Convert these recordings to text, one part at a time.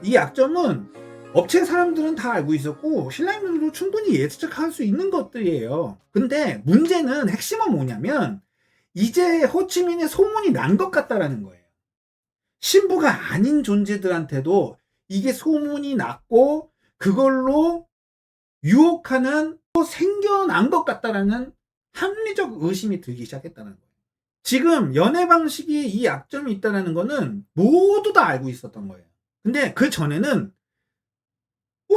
이 약점은 업체 사람들은 다 알고 있었고 신랑님들도 충분히 예측할 수 있는 것들이에요. 근데 문제는 핵심은 뭐냐면 이제 호치민의 소문이 난 것 같다라는 거예요. 신부가 아닌 존재들한테도 이게 소문이 났고 그걸로 유혹하는 또 생겨난 것 같다라는 합리적 의심이 들기 시작했다는 거예요. 지금 연애 방식이 이 약점이 있다는 거는 모두 다 알고 있었던 거예요. 근데 그 전에는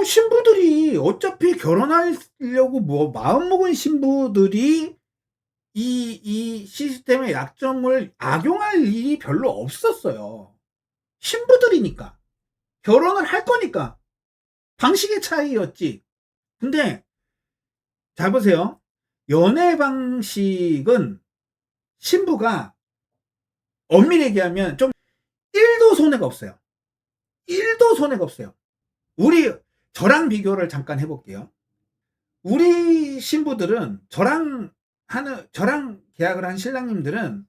신부들이 어차피 결혼하려고 마음먹은 신부들이 이 시스템의 약점을 악용할 일이 별로 없었어요. 신부들이니까. 결혼을 할 거니까. 방식의 차이였지. 근데 잘 보세요. 연애 방식은 신부가 엄밀히 얘기하면 좀 1도 손해가 없어요. 1도 손해가 없어요. 저랑 비교를 잠깐 해볼게요. 우리 신부들은 저랑 계약을 한 신랑님들은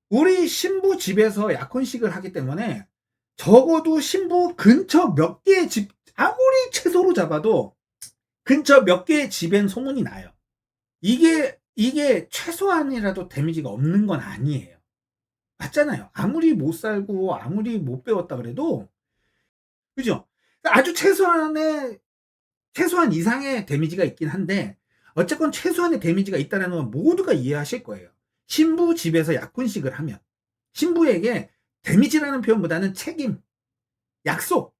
우리 신부 집에서 약혼식을 하기 때문에 적어도 신부 근처 몇 개의 집, 아무리 채소로 잡아도 근처 몇 개의 집엔 소문이 나요. 이게 최소한이라도 데미지가 없는 건 아니에요. 맞잖아요. 아무리 못 살고 아무리 못 배웠다 그래도, 그죠? 아주 최소한 이상의 데미지가 있긴 한데 어쨌건 최소한의 데미지가 있다는 건 모두가 이해하실 거예요. 신부 집에서 약혼식을 하면 신부에게 데미지라는 표현보다는 책임, 약속,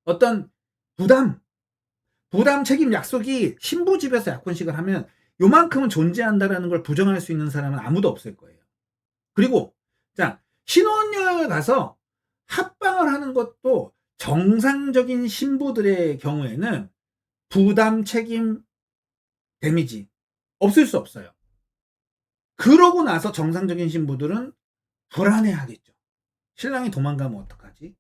어떤 부담, 책임, 약속이 신부 집에서 약혼식을 하면 요만큼은 존재한다라는 걸 부정할 수 있는 사람은 아무도 없을 거예요. 그리고 자, 신혼여행을 가서 합방을 하는 것도 정상적인 신부들의 경우에는 부담, 책임, 데미지 없을 수 없어요. 그러고 나서 정상적인 신부들은 불안해하겠죠. 신랑이 도망가면 어떡하지?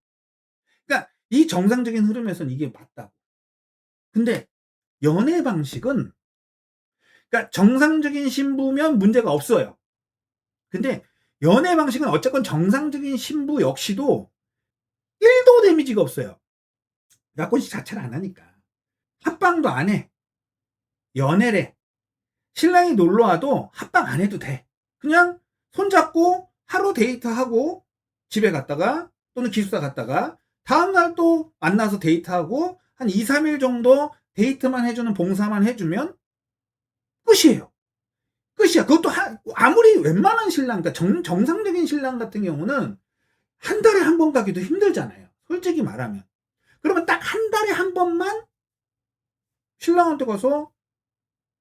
그러니까 이 정상적인 흐름에서는 이게 맞다고. 근데 연애 방식은, 그러니까 정상적인 신부면 문제가 없어요. 근데 연애 방식은 어쨌건 정상적인 신부 역시도 1도 데미지가 없어요. 약혼식 자체를 안 하니까. 합방도 안 해. 연애래. 신랑이 놀러 와도 합방 안 해도 돼. 그냥 손잡고 하루 데이트하고 집에 갔다가 또는 기숙사 갔다가 다음날 또 만나서 데이트하고 한 2, 3일 정도 데이트만 해주는 봉사만 해주면 끝이에요. 끝이야. 그것도 아무리 웬만한 신랑, 그러니까 정상적인 신랑 같은 경우는 한 달에 한 번 가기도 힘들잖아요. 솔직히 말하면. 그러면 딱 한 달에 한 번만 신랑한테 가서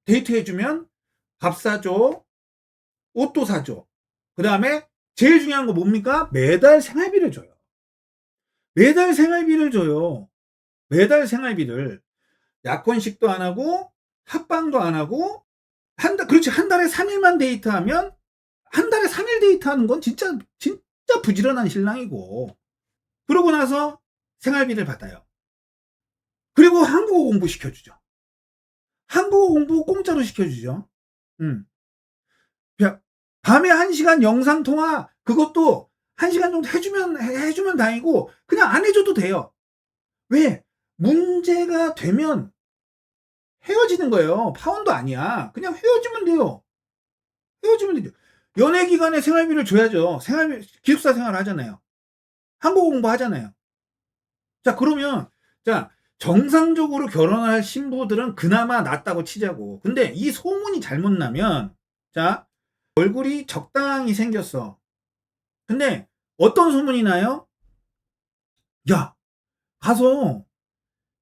데이트해주면 밥 사줘, 옷도 사줘. 그 다음에 제일 중요한 거 뭡니까? 매달 생활비를 줘요. 매달 생활비를 줘요. 매달 생활비를. 약혼식도 안 하고 합방도 안 하고 그렇지, 한 달에 3일만 데이트하면, 한 달에 3일 데이트하는 건 진짜 부지런한 신랑이고, 그러고 나서 생활비를 받아요. 그리고 한국어 공부 시켜주죠. 한국어 공부 공짜로 시켜주죠. 밤에 1시간 영상통화, 그것도 1시간 정도 해주면 다행이고, 그냥 안 해줘도 돼요. 왜? 문제가 되면 헤어지는 거예요. 파혼도 아니야. 그냥 헤어지면 돼요. 헤어지면 되죠. 연애 기간에 생활비를 줘야죠. 기숙사 생활 하잖아요. 한국어 공부 하잖아요. 자, 그러면, 자, 정상적으로 결혼할 신부들은 그나마 낫다고 치자고. 근데 이 소문이 잘못 나면, 자, 얼굴이 적당히 생겼어. 근데 어떤 소문이 나요? 야, 가서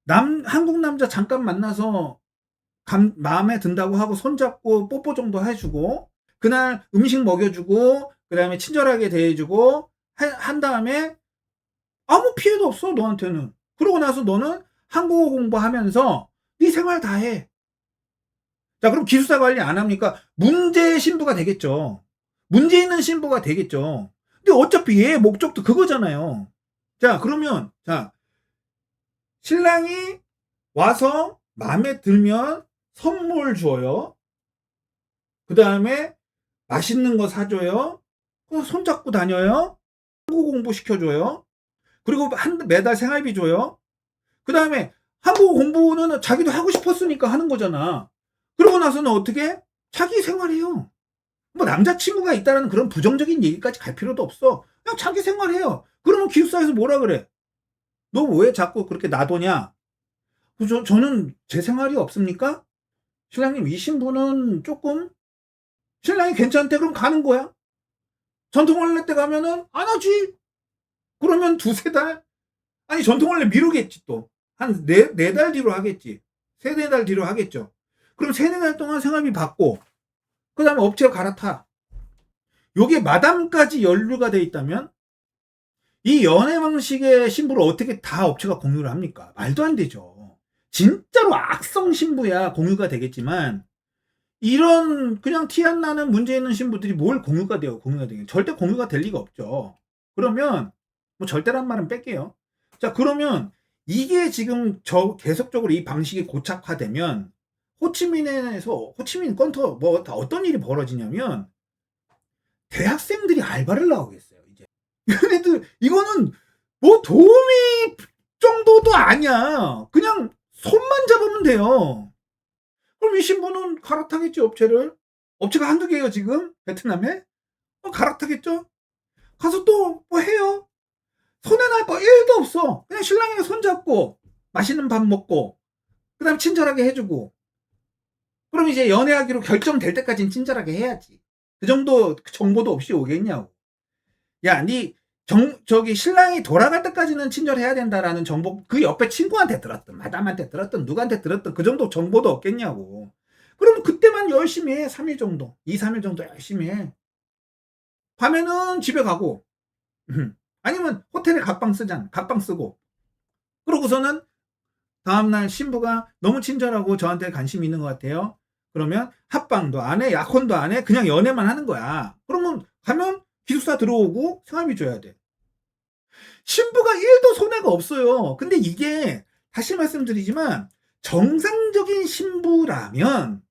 한국 남자 잠깐 만나서 마음에 든다고 하고 손잡고 뽀뽀 정도 해주고, 그날 음식 먹여주고, 그 다음에 친절하게 대해주고 한 다음에 아무 피해도 없어 너한테는. 그러고 나서 너는 한국어 공부하면서 네 생활 다 해. 자, 그럼 기숙사 관리 안 합니까? 문제 신부가 되겠죠. 문제 있는 신부가 되겠죠. 근데 어차피 얘의 목적도 그거잖아요. 자, 그러면 자, 신랑이 와서 마음에 들면 선물 줘요. 그 다음에 맛있는 거 사줘요. 손잡고 다녀요. 한국어 공부 시켜줘요. 그리고 매달 생활비 줘요. 그다음에 한국어 공부는 자기도 하고 싶었으니까 하는 거잖아. 그러고 나서는 어떻게? 자기 생활해요. 뭐 남자친구가 있다는 그런 부정적인 얘기까지 갈 필요도 없어. 그냥 자기 생활해요. 그러면 기숙사에서 뭐라 그래? 너 왜 자꾸 그렇게 놔두냐? 저는 제 생활이 없습니까? 신랑님, 이 신부는 조금 신랑이 괜찮대 그럼 가는 거야. 전통할래 때 가면은 안 하지. 그러면 두세 달? 아니 전통할래 미루겠지 또. 한 네 달 뒤로 하겠지. 세네 달 뒤로 하겠죠. 그럼 세네 달 동안 생활비 받고 그다음에 업체가 갈아타. 요게 마담까지 연루가 돼 있다면 이 연애 방식의 신부를 어떻게 다 업체가 공유를 합니까? 말도 안 되죠. 진짜로 악성 신부야 공유가 되겠지만 이런 그냥 티 안 나는 문제 있는 신부들이 뭘 공유가 돼요? 공유가 되게 절대 공유가 될 리가 없죠. 그러면 뭐 절대란 말은 뺄게요. 자, 그러면 이게 지금 계속적으로 이 방식이 고착화되면 호치민에서 호치민 건터 뭐 어떤 일이 벌어지냐면 대학생들이 알바를 나오겠어요. 이제 얘네들 이거는 뭐 도우미 정도도 아니야. 그냥 손만 잡으면 돼요. 그럼 이 신부는 갈아타겠지 업체를. 업체가 한두 개예요 지금 베트남에. 갈아타겠죠. 가서 또 뭐 해요. 손해 날 거 1도 없어. 그냥 신랑이랑 손잡고 맛있는 밥 먹고 그다음에 친절하게 해주고. 그럼 이제 연애하기로 결정될 때까지는 친절하게 해야지. 그 정도 정보도 없이 오겠냐고. 야, 저기 신랑이 돌아갈 때까지는 친절해야 된다라는 정보 그 옆에 친구한테 들었든 마담한테 들었든 누구한테 들었든 그 정도 정보도 없겠냐고. 그러면 그때만 열심히 해. 3일 정도 2-3일 정도 열심히 해. 밤에는 집에 가고 아니면 호텔에 각방 쓰고 그러고서는 다음날 신부가 너무 친절하고 저한테 관심이 있는 것 같아요. 그러면 합방도 안 해, 약혼도 안 해, 그냥 연애만 하는 거야. 그러면 가면 기숙사 들어오고 생활비 줘야 돼. 신부가 1도 손해가 없어요. 근데 이게 다시 말씀드리지만 정상적인 신부라면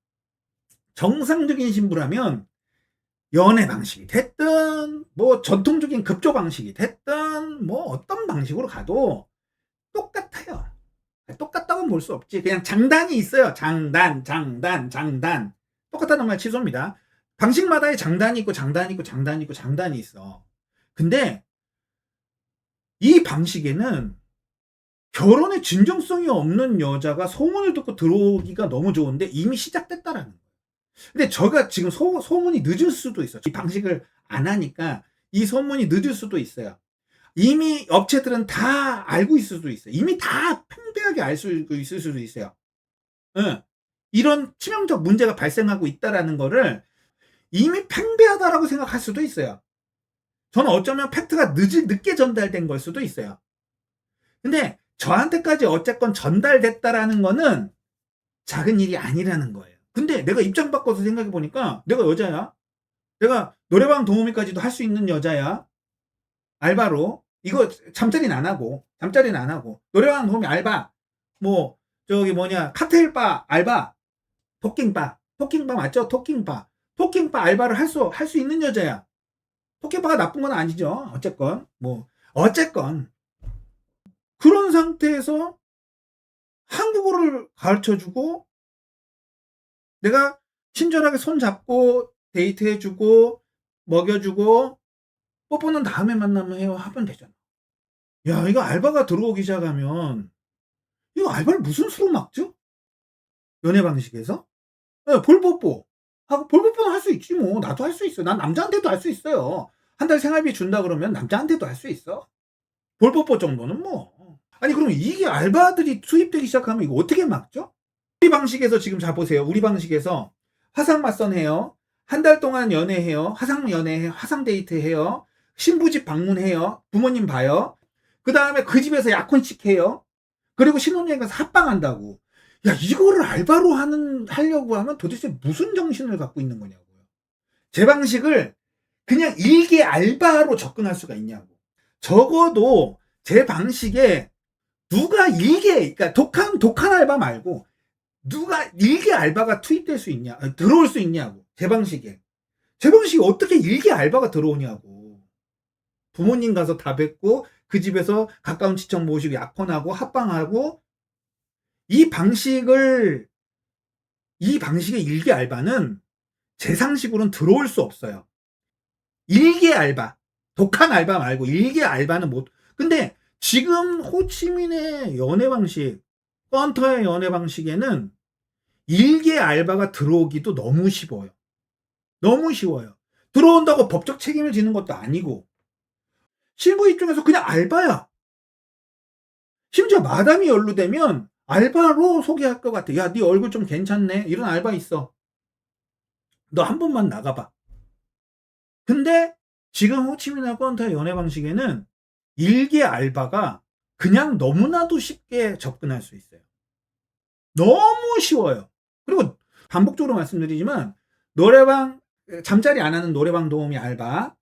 연애 방식이 됐든 뭐 전통적인 급조 방식이 됐든 뭐 어떤 방식으로 가도 똑같아요. 똑같다고는 볼 수 없지. 그냥 장단이 있어요. 장단. 똑같다는 말 취소입니다. 방식마다의 장단이 있고 장단이 있어. 근데 이 방식에는 결혼의 진정성이 없는 여자가 소문을 듣고 들어오기가 너무 좋은데 이미 시작됐다라는 거예요. 근데 저가 지금 소문이 늦을 수도 있어. 이 방식을 안 하니까 이 소문이 늦을 수도 있어요. 이미 업체들은 다 알고 있을 수도 있어요. 이미 다 팽배하게 알 수 있을 수도 있어요. 응. 이런 치명적 문제가 발생하고 있다라는 거를 이미 팽배하다라고 생각할 수도 있어요. 저는 어쩌면 팩트가 늦게 전달된 걸 수도 있어요. 근데 저한테까지 어쨌건 전달됐다라는 거는 작은 일이 아니라는 거예요. 근데 내가 입장 바꿔서 생각해 보니까 내가 여자야. 내가 노래방 도우미까지도 할 수 있는 여자야. 알바로. 이거 잠자리는 안 하고 노래방 도우미 알바. 뭐 저기 뭐냐 칵테일바 알바. 토킹바 맞죠? 토킹바 알바를 할 수 있는 여자야. 토킹바가 나쁜 건 아니죠. 어쨌건 그런 상태에서 한국어를 가르쳐주고 내가 친절하게 손잡고 데이트해주고 먹여주고 뽀뽀는 다음에 만나면 해요 하면 되잖아. 야, 이거 알바가 들어오기 시작하면 이거 알바를 무슨 수로 막죠? 연애 방식에서? 네, 볼뽀뽀 하고 볼뽀뽀는 할 수 있지 뭐. 나도 할 수 있어. 난 남자한테도 할 수 있어요. 한 달 생활비 준다 그러면 남자한테도 할 수 있어. 볼뽀뽀 정도는 뭐. 아니 그럼 이게 알바들이 투입되기 시작하면 이거 어떻게 막죠? 우리 방식에서 지금 자 보세요. 우리 방식에서 화상 맞선해요. 한 달 동안 연애해요. 화상 연애해요. 화상 데이트해요. 신부집 방문해요. 부모님 봐요. 그 다음에 그 집에서 약혼식 해요. 그리고 신혼여행 가서 합방한다고. 야, 이거를 알바로 하려고 하면 도대체 무슨 정신을 갖고 있는 거냐고요. 제 방식을 그냥 일개 알바로 접근할 수가 있냐고. 적어도 제 방식에 누가 그러니까 독한 알바 말고 누가 일개 알바가 투입될 수 있냐, 들어올 수 있냐고. 제 방식에 어떻게 일개 알바가 들어오냐고. 부모님 가서 다 뵙고 그 집에서 가까운 친척 모시고 약혼하고 합방하고 이 방식을 이 방식의 일개 알바는 제 상식으로는 들어올 수 없어요. 일개 알바, 독한 알바 말고 일개 알바는 못. 근데 지금 호치민의 연애 방식, 펀터의 연애 방식에는 일개 알바가 들어오기도 너무 쉬워요. 너무 쉬워요. 들어온다고 법적 책임을 지는 것도 아니고 신부 입장에서 그냥 알바야. 심지어 마담이 연루되면 알바로 소개할 것 같아. 야, 네 얼굴 좀 괜찮네. 이런 알바 있어. 너 한 번만 나가봐. 근데 지금 호치민과 펀터의 연애 방식에는 일개 알바가 그냥 너무나도 쉽게 접근할 수 있어요. 너무 쉬워요. 그리고 반복적으로 말씀드리지만 노래방, 잠자리 안 하는 노래방 도우미 알바,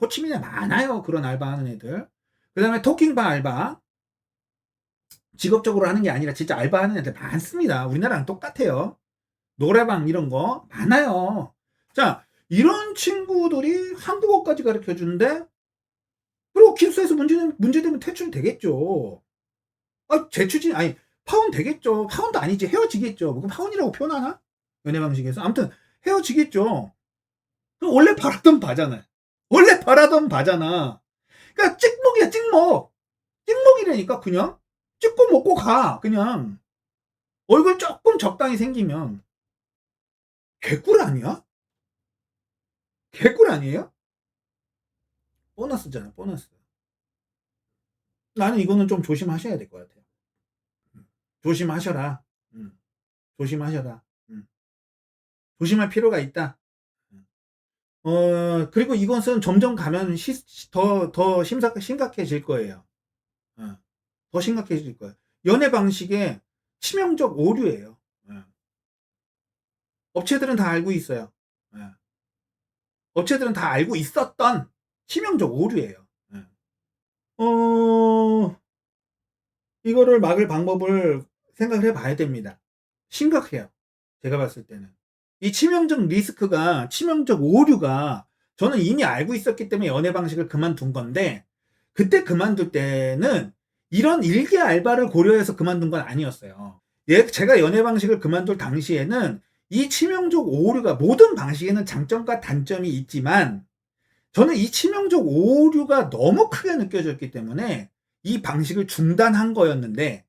호치민에 많아요. 그런 알바 하는 애들. 그 다음에 토킹바 알바, 직업적으로 하는 게 아니라 진짜 알바 하는 애들 많습니다. 우리나라랑 똑같아요. 노래방 이런 거 많아요. 자, 이런 친구들이 한국어까지 가르쳐 주는데, 그리고 기숙사에서 문제되면 퇴출되겠죠. 재추진, 아니, 파혼 되겠죠. 파혼도 아니지. 헤어지겠죠. 그럼 파혼이라고 표현하나? 연애 방식에서. 아무튼, 헤어지겠죠. 그럼 원래 바라던 바잖아요. 원래 바라던 바잖아. 그러니까 찍먹이야, 찍먹. 찍먹이라니까, 그냥. 찍고 먹고 가, 그냥. 얼굴 조금 적당히 생기면. 개꿀 아니야? 개꿀 아니에요? 보너스잖아, 보너스. 나는 이거는 좀 조심하셔야 될 것 같아요. 조심하셔라. 조심하셔라. 조심할 필요가 있다. 그리고 이것은 점점 가면 더 심각해질 거예요. 더 심각해질 거예요. 연애 방식의 치명적 오류예요. 업체들은 다 알고 있어요. 업체들은 다 알고 있었던 치명적 오류예요. 이거를 막을 방법을 생각을 해봐야 됩니다. 심각해요. 제가 봤을 때는. 이 치명적 리스크가, 치명적 오류가 저는 이미 알고 있었기 때문에 연애 방식을 그만둔 건데, 그때 그만둘 때는 이런 일개 알바를 고려해서 그만둔 건 아니었어요. 제가 연애 방식을 그만둘 당시에는 이 치명적 오류가, 모든 방식에는 장점과 단점이 있지만 저는 이 치명적 오류가 너무 크게 느껴졌기 때문에 이 방식을 중단한 거였는데,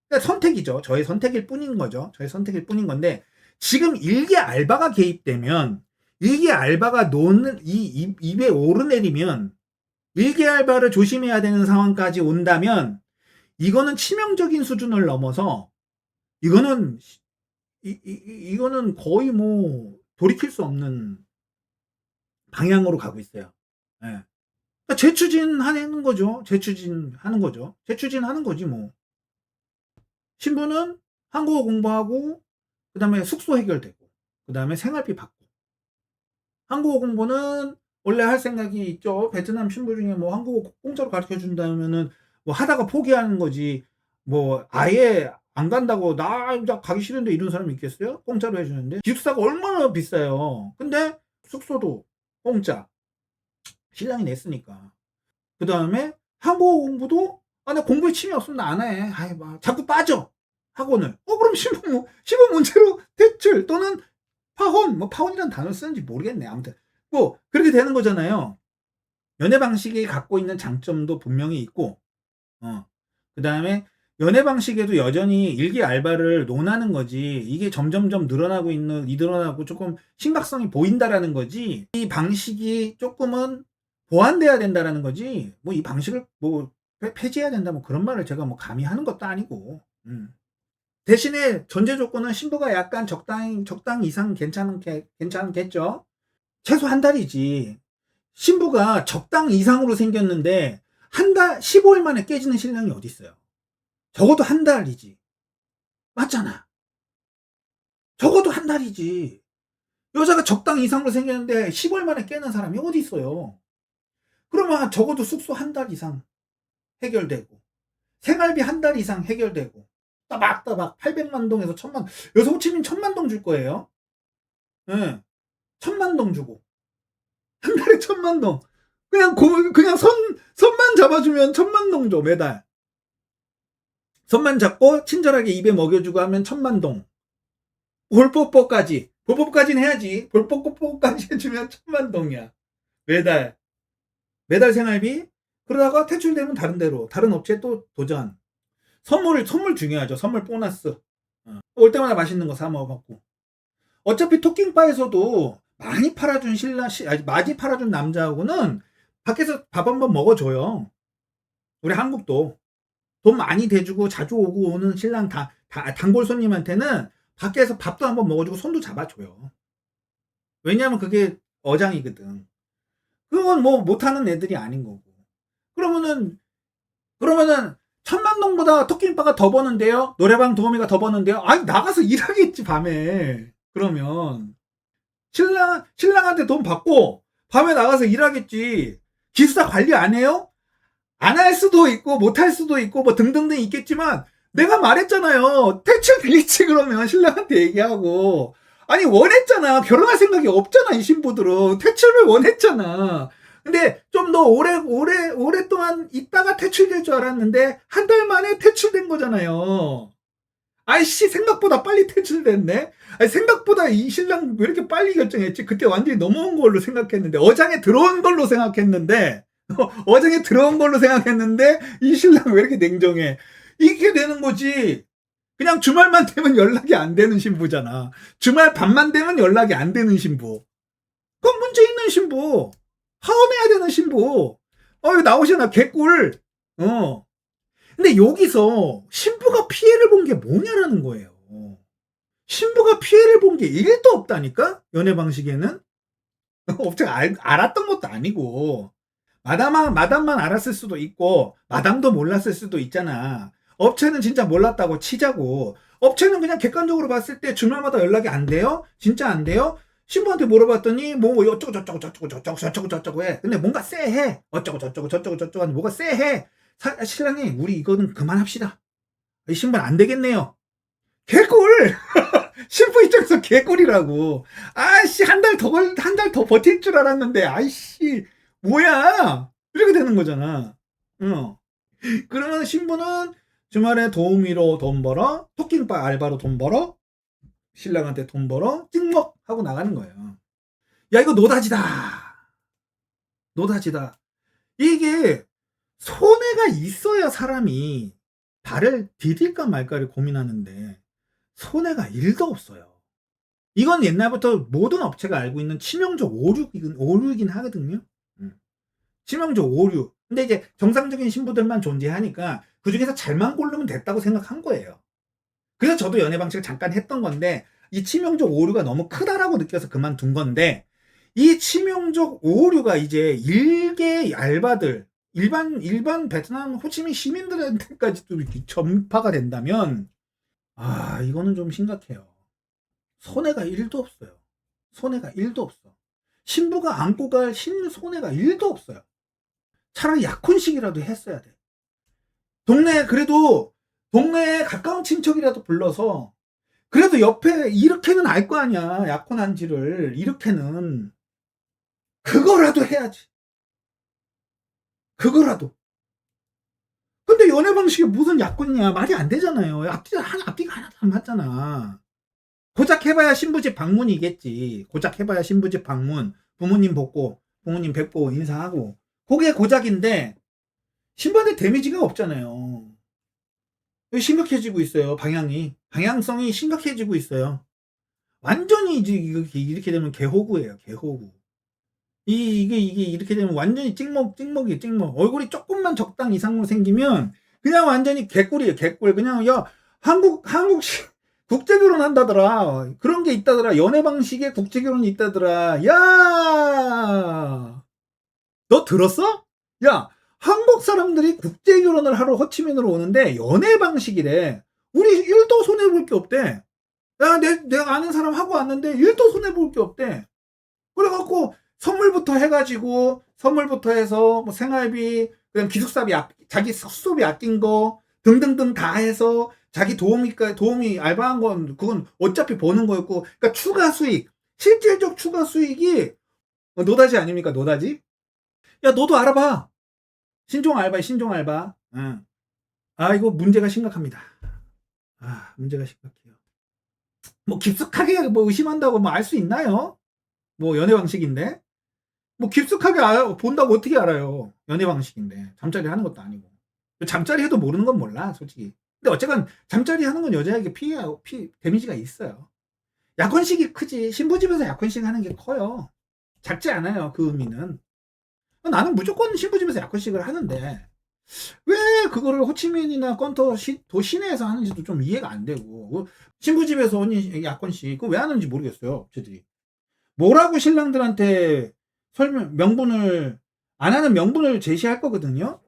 그러니까 선택이죠. 저의 선택일 뿐인 거죠. 저의 선택일 뿐인 건데, 지금 일개 알바가 개입되면, 일개 알바가 놓는 입에 오르내리면, 일개 알바를 조심해야 되는 상황까지 온다면, 이거는 치명적인 수준을 넘어서, 이거는 거의 뭐 돌이킬 수 없는 방향으로 가고 있어요. 예. 그러니까 재추진하는 거죠. 재추진하는 거죠. 재추진하는 거지 뭐. 신부는 한국어 공부하고, 그 다음에 숙소 해결되고, 그 다음에 생활비 받고. 한국어 공부는 원래 할 생각이 있죠. 베트남 신부 중에 뭐 한국어 공짜로 가르쳐 준다면은 뭐 하다가 포기하는 거지. 뭐 아예 안 간다고 나 가기 싫은데 이런 사람이 있겠어요? 공짜로 해주는데. 기숙사가 얼마나 비싸요. 근데 숙소도 공짜. 신랑이 냈으니까. 그 다음에 한국어 공부도 나 공부에 취미 없으면 나 안 해. 아이, 막 자꾸 빠져. 학원을. 그럼 신부 문제로 퇴출 또는 파혼, 뭐 파혼이라는 단어를 쓰는지 모르겠네. 아무튼 뭐 그렇게 되는 거잖아요. 연애 방식이 갖고 있는 장점도 분명히 있고, 그 다음에 연애 방식에도 여전히 일개 알바를 논하는 거지. 이게 점점점 늘어나고 조금 심각성이 보인다라는 거지. 이 방식이 조금은 보완돼야 된다라는 거지. 뭐 이 방식을 뭐 폐지해야 된다 뭐 그런 말을 제가 뭐 감히 하는 것도 아니고. 대신에 전제 조건은 신부가 약간 적당 이상 괜찮겠죠? 최소 한 달이지. 신부가 적당 이상으로 생겼는데 한 달, 15일 만에 깨지는 신랑이 어디 있어요? 적어도 한 달이지. 맞잖아. 적어도 한 달이지. 여자가 적당 이상으로 생겼는데 15일 만에 깨는 사람이 어디 있어요? 그러면 적어도 숙소 한 달 이상 해결되고, 생활비 한 달 이상 해결되고, 따박따박 800만 동에서 1000만, 여기서 호치민 1000만 동 줄 거예요. 예. 1000만 동 주고. 한 달에 1000만 동. 그냥 선만 잡아주면 10,000동 줘, 매달. 선만 잡고 친절하게 입에 먹여주고 하면 10,000동. 볼뽀뽀까지는 해야지. 볼뽀뽀까지 해주면 10,000동이야. 매달. 매달 생활비. 그러다가 퇴출되면 다른 데로, 다른 업체에 또 도전. 선물 중요하죠. 선물 보너스. 올 때마다 맛있는 거 사 먹어갖고. 어차피 토킹바에서도 많이 팔아준 남자하고는 밖에서 밥 한번 먹어줘요. 우리 한국도. 돈 많이 대주고 자주 오고 오는 신랑 단골 손님한테는 밖에서 밥도 한번 먹어주고 손도 잡아줘요. 왜냐하면 그게 어장이거든. 그건 뭐 못하는 애들이 아닌 거고. 그러면은 1,000,000동보다 토끼인빠가 더 버는데요? 노래방 도우미가 더 버는데요? 아니, 나가서 일하겠지, 밤에. 그러면. 신랑한테 돈 받고, 밤에 나가서 일하겠지. 기숙사 관리 안 해요? 안 할 수도 있고, 못 할 수도 있고, 뭐 등등등 있겠지만, 내가 말했잖아요. 퇴출 빌리지, 그러면 신랑한테 얘기하고. 아니, 원했잖아. 결혼할 생각이 없잖아, 이 신부들은. 퇴출을 원했잖아. 근데 좀 더 오랫동안 있다가 퇴출될 줄 알았는데, 한 달 만에 퇴출된 거잖아요. 아이씨, 생각보다 빨리 퇴출됐네? 아니, 생각보다 이 신랑 왜 이렇게 빨리 결정했지? 그때 완전히 넘어온 걸로 생각했는데, 어장에 들어온 걸로 생각했는데, 이 신랑 왜 이렇게 냉정해? 이게 되는 거지. 그냥 주말만 되면 연락이 안 되는 신부잖아. 주말 밤만 되면 연락이 안 되는 신부. 그건 문제 있는 신부. 화원해야 되는 신부. 이거 나오잖아, 개꿀. 근데 여기서 신부가 피해를 본 게 뭐냐라는 거예요. 신부가 피해를 본 게 1도 없다니까? 연애 방식에는? 업체가 알았던 것도 아니고. 마담만 알았을 수도 있고, 마담도 몰랐을 수도 있잖아. 업체는 진짜 몰랐다고 치자고. 업체는 그냥 객관적으로 봤을 때 주말마다 연락이 안 돼요? 진짜 안 돼요? 신부한테 물어봤더니 뭐 어쩌고 저쩌고 해. 근데 뭔가 쎄해. 어쩌고 저쩌고 하는 뭐가 쎄해. 신랑님, 우리 이거는 그만합시다. 이 신부는 안 되겠네요. 개꿀! 신부 입장에서 개꿀이라고. 아이씨, 한 달 더 버틸 줄 알았는데, 아이씨, 뭐야? 이렇게 되는 거잖아. 그러면 신부는 주말에 도우미로 돈 벌어, 토킹바 알바로 돈 벌어, 신랑한테 돈 벌어, 찍먹 하고 나가는 거예요. 야, 이거 노다지다. 이게 손해가 있어야 사람이 발을 디딜까 말까를 고민하는데, 손해가 1도 없어요. 이건 옛날부터 모든 업체가 알고 있는 치명적 오류이긴 하거든요. 치명적 오류. 근데 이제 정상적인 신부들만 존재하니까 그 중에서 잘만 고르면 됐다고 생각한 거예요. 그래서 저도 연애 방식을 잠깐 했던 건데, 이 치명적 오류가 너무 크다라고 느껴서 그만둔 건데, 이 치명적 오류가 이제 일개 알바들, 일반 베트남 호치민 시민들한테까지도 이렇게 전파가 된다면, 이거는 좀 심각해요. 손해가 1도 없어요. 손해가 1도 없어. 신부가 안고 갈 손해가 1도 없어요. 차라리 약혼식이라도 했어야 돼. 동네에 가까운 친척이라도 불러서, 그래도 옆에 이렇게는 알 거 아니야. 약혼한지를. 이렇게는. 그거라도 해야지. 그거라도. 근데 연애 방식이 무슨 약혼이야. 말이 안 되잖아요. 앞뒤가 하나도 안 맞잖아. 고작 해봐야 신부집 방문이겠지. 고작 해봐야 신부집 방문. 부모님 뵙고 인사하고. 그게 고작인데, 신부한테 데미지가 없잖아요. 심각해지고 있어요. 방향성이 심각해지고 있어요. 완전히 이제 이렇게 되면 개호구예요. 개호구. 이게 이렇게 되면 완전히 찍먹이에요. 찍먹. 얼굴이 조금만 적당 이상으로 생기면 그냥 완전히 개꿀이에요. 개꿀. 그냥, 야, 한국식 국제결혼 한다더라. 그런 게 있다더라. 연애 방식에 국제결혼이 있다더라. 야, 너 들었어? 야, 한국 사람들이 국제결혼을 하러 호치민으로 오는데 연애 방식이래. 우리 1도 손해볼 게 없대. 야, 내가 아는 사람 하고 왔는데 1도 손해볼 게 없대. 그래갖고 선물부터 해서 뭐 생활비, 그다음 기숙사비, 자기 숙소비 아낀 거 등등등 다 해서 자기 도우미 알바한 건 그건 어차피 버는 거였고, 그러니까 추가 수익, 실질적 추가 수익이 노다지 아닙니까? 노다지? 야 너도 알아봐. 신종 알바야 신종 알바. 응. 아 이거 문제가 심각합니다. 아 문제가 심각해요. 뭐 깊숙하게 뭐 의심한다고 뭐 알 수 있나요? 뭐 연애 방식인데. 뭐 깊숙하게 본다고 어떻게 알아요? 연애 방식인데. 잠자리 하는 것도 아니고. 잠자리 해도 모르는 건 몰라 솔직히. 근데 어쨌건 잠자리 하는 건 여자에게 데미지가 있어요. 약혼식이 크지. 신부집에서 약혼식 하는 게 커요. 작지 않아요 그 의미는. 나는 무조건 신부집에서 약혼식을 하는데 왜 그거를 호치민이나 건터 도 시내에서 하는지도 좀 이해가 안 되고, 신부집에서 약혼식 그거 왜 하는지 모르겠어요 쟤들이. 뭐라고 신랑들한테 명분을 안 하는 명분을 제시할 거거든요.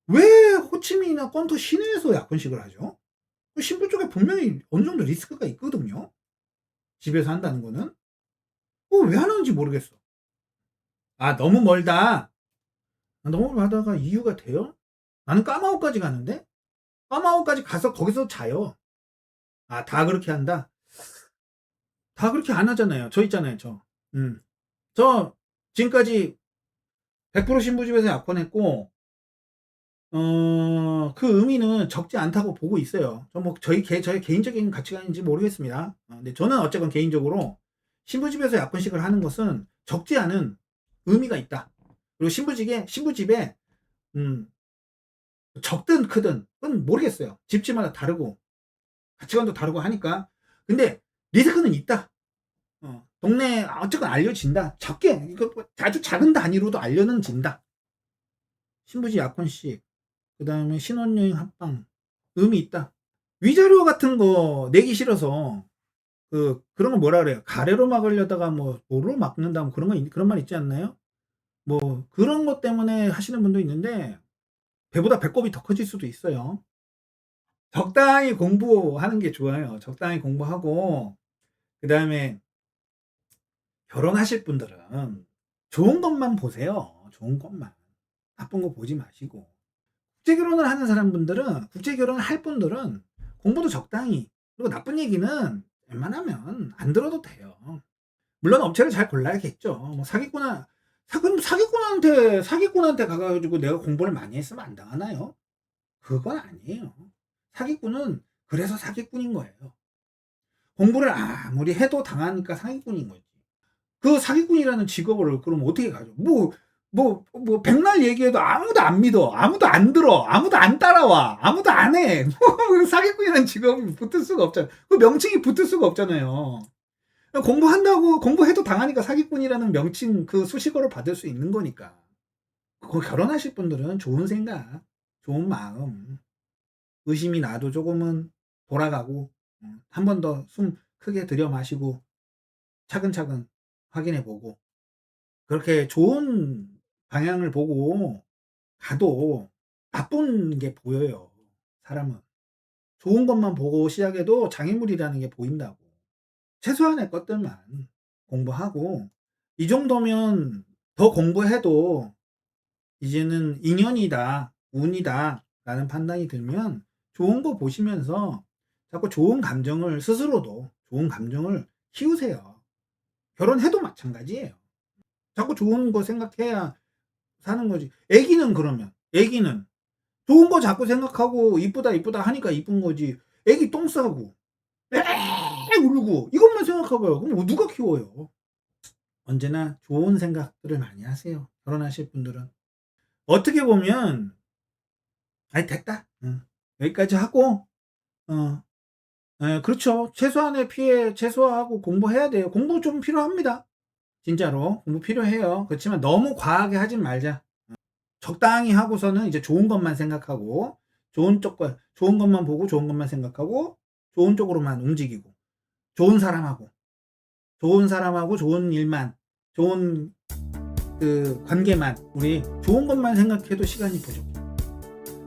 왜 호치민이나 건터 시내에서 약혼식을 하죠? 신부 쪽에 분명히 어느 정도 리스크가 있거든요. 집에서 한다는 거는. 왜 하는지 모르겠어. 아 너무 멀다. 너무 멀다가 이유가 돼요? 나는 까마오까지 가는데 까마오까지 가서 거기서 자요. 아 다 그렇게 한다? 다 그렇게 안 하잖아요. 저 있잖아요 저. 저 지금까지 100% 신부집에서 약혼했고 그 의미는 적지 않다고 보고 있어요. 뭐 저의 개인적인 가치관인지 모르겠습니다. 근데 저는 어쨌건 개인적으로 신부집에서 약혼식을 하는 것은 적지 않은 의미가 있다. 그리고 신부집에 적든 크든 그건 모르겠어요. 집집마다 다르고 가치관도 다르고 하니까. 근데 리스크는 있다. 동네에 어쨌건 알려진다. 적게 이거 아주 작은 단위로도 알려는 진다. 신부집 약혼식, 그 다음에 신혼여행 합방 의미 있다. 위자료 같은 거 내기 싫어서 그런 거 뭐라 그래요? 가래로 막으려다가 뭐로 막는다 뭐 그런 말 있지 않나요? 뭐 그런 것 때문에 하시는 분도 있는데 배보다 배꼽이 더 커질 수도 있어요. 적당히 공부하는 게 좋아요. 적당히 공부하고 그다음에 결혼하실 분들은 좋은 것만 보세요. 좋은 것만. 나쁜 거 보지 마시고. 국제 결혼을 할 분들은 공부도 적당히, 그리고 나쁜 얘기는 웬만하면 안 들어도 돼요. 물론 업체를 잘 골라야겠죠. 뭐 사기꾼한테 가가지고 내가 공부를 많이 했으면 안 당하나요? 그건 아니에요. 사기꾼은 그래서 사기꾼인 거예요. 공부를 아무리 해도 당하니까 사기꾼인 거지. 그 사기꾼이라는 직업을 그럼 어떻게 가져? 백날 얘기해도 아무도 안 믿어. 아무도 안 들어. 아무도 안 따라와. 아무도 안 해. 사기꾼이라는 직업이 붙을 수가 없잖아. 그 명칭이 붙을 수가 없잖아요. 공부해도 당하니까 사기꾼이라는 명칭 그 수식어를 받을 수 있는 거니까. 그거 결혼하실 분들은 좋은 생각, 좋은 마음, 의심이 나도 조금은 돌아가고, 한 번 더 숨 크게 들여 마시고, 차근차근 확인해 보고, 그렇게 좋은 방향을 보고 가도 나쁜 게 보여요, 사람은. 좋은 것만 보고 시작해도 장애물이라는 게 보인다고. 최소한의 것들만 공부하고, 이 정도면 더 공부해도 이제는 인연이다, 운이다 라는 판단이 들면 좋은 거 보시면서 자꾸 스스로도 좋은 감정을 키우세요. 결혼해도 마찬가지예요. 자꾸 좋은 거 생각해야 사는 거지. 애기는 좋은 거 자꾸 생각하고 이쁘다 이쁘다 하니까 이쁜 거지. 애기 똥 싸고 울고 이것만 생각해봐요. 그럼 누가 키워요? 언제나 좋은 생각들을 많이 하세요. 결혼하실 분들은. 어떻게 보면 아이 됐다. 여기까지 하고 그렇죠. 최소한의 피해 최소화하고 공부해야 돼요. 공부 좀 필요합니다. 진짜로 공부 필요해요. 그렇지만 너무 과하게 하진 말자. 적당히 하고서는 이제 좋은 것만 생각하고 좋은 것만 보고 좋은 것만 생각하고 좋은 쪽으로만 움직이고 좋은 사람하고 좋은 일만 좋은 그 관계만 우리 좋은 것만 생각해도 시간이 부족해.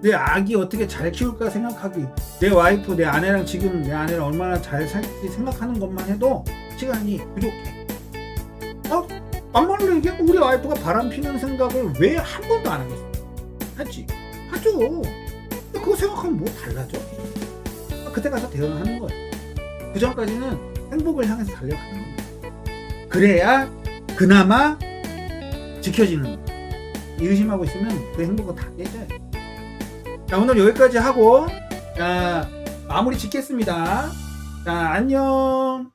내 아기 어떻게 잘 키울까 생각하기, 내 와이프 내 아내랑 얼마나 잘 살지 생각하는 것만 해도 시간이 부족해. 막말로 얘기하고 우리 와이프가 바람 피는 생각을 왜 한 번도 안 하겠어? 하죠. 근데 그거 생각하면 뭐 달라져? 그때 가서 대응하는 거예요. 그 전까지는 행복을 향해서 달려가는 겁니다. 그래야 그나마 지켜지는 거예요. 의심하고 있으면 그 행복은 다 깨져요. 자, 오늘 여기까지 하고 자, 마무리 짓겠습니다. 자, 안녕.